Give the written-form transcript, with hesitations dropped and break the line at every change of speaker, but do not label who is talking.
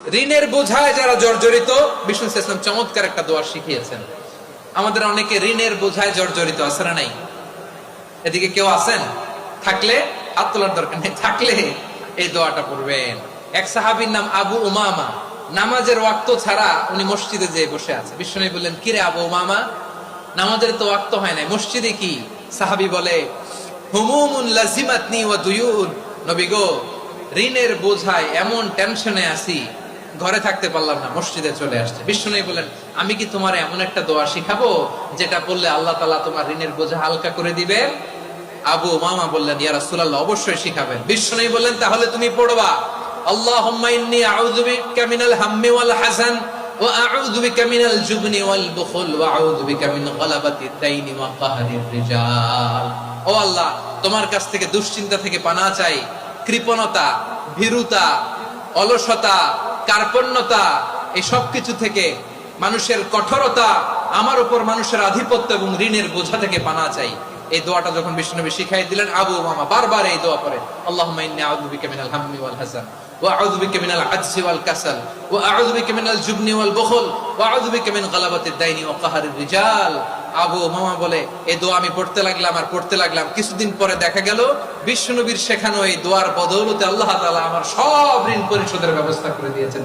ঋণের বোঝায় যারা জর্জরিত, বিষ্ণু ইসলাম চমৎকার একটা দোয়া শিখিয়েছেন। আমাদের অনেকে ঋণের বোঝায় জর্জরিত আছে না নাই? এদিকে কেউ আছেন? থাকলে হাত তোলার দরকার নেই, থাকলে এই দোয়াটা পড়বেন। এক সাহাবীর নাম আবু উমামা, নামাজের ওয়াক্ত ছাড়া উনি মসজিদে যেয়ে বসে আছে। বিষ্ণু বললেন, কিরে আবু উমামা, নামাজের তো ওয়াক্ত হয় নাই, মসজিদে কি? সাহাবী বলে, হুমুমুন লাজিমাতনি ওয়া দুয়ুন। নবী গো, ঋণের বোঝায় এমন টেনশনে আছি, ঘরে থাকতে পারলাম না, মসজিদে চলে আসছে। বিষ্ণু বলেন, আমি কি তোমার এমন একটা দোয়া শিখাবো যেটা পড়লে আল্লাহ তাআলা তোমার ঋণের বোঝা হালকা করে দিবে? আবু উমামা বললেন, ইয়া রাসূলুল্লাহ, অবশ্যই শিখাবেন। বিষ্ণু বললেন, তাহলে তুমি পড়বা, আল্লাহুম্মা ইন্নী আউযু বিকা মিনাল হাম্মি ওয়াল হাযান ওয়া আউযু বিকা মিনাল জুবনি ওয়াল বুখল ওয়া আউযু বিকা মিন গালাবাতিদ দাইনি ওয়া কাহরির রিজাল। ও আল্লাহ, তোমার কাছ থেকে দুশ্চিন্তা থেকে পানাহ চাই, কৃপণতা, ভীরুতা, অলসতা, কার্পণ্যতা, এই সব কিছু থেকে, মানুষের কঠোরতা, আমার উপর মানুষের আধিপত্য এবং ঋণের বোঝা থেকে পানাহ চাই। এই দোয়াটা যখন বিষ্ণুনবী শিখাই দিলেন, আবু উমামা বারবার এই দোয়া পড়ে, আল্লাহুম্মা ইন্নী আউযু বিকা মিনাল হাম্মি ওয়াল হাযান ওয়া আউযু বিকা মিনাল আজজি ওয়াল কাসাল ওয়া আউযু বিকা মিনাল জুবনি ওয়াল বুখল ওয়া আউযু বিকা মিন গালাবাতিদ দাইনি ওয়া কাহরির রিজাল। আবু উমামা বলে, এই দোয়া আমি পড়তে লাগলাম। কিছুদিন পরে দেখা গেল বিষ্ণুনবীর শেখানো এই দোয়ার বদৌলতে আল্লাহ তাআলা আমার সব ঋণ পরিশোধের ব্যবস্থা করে দিয়েছেন।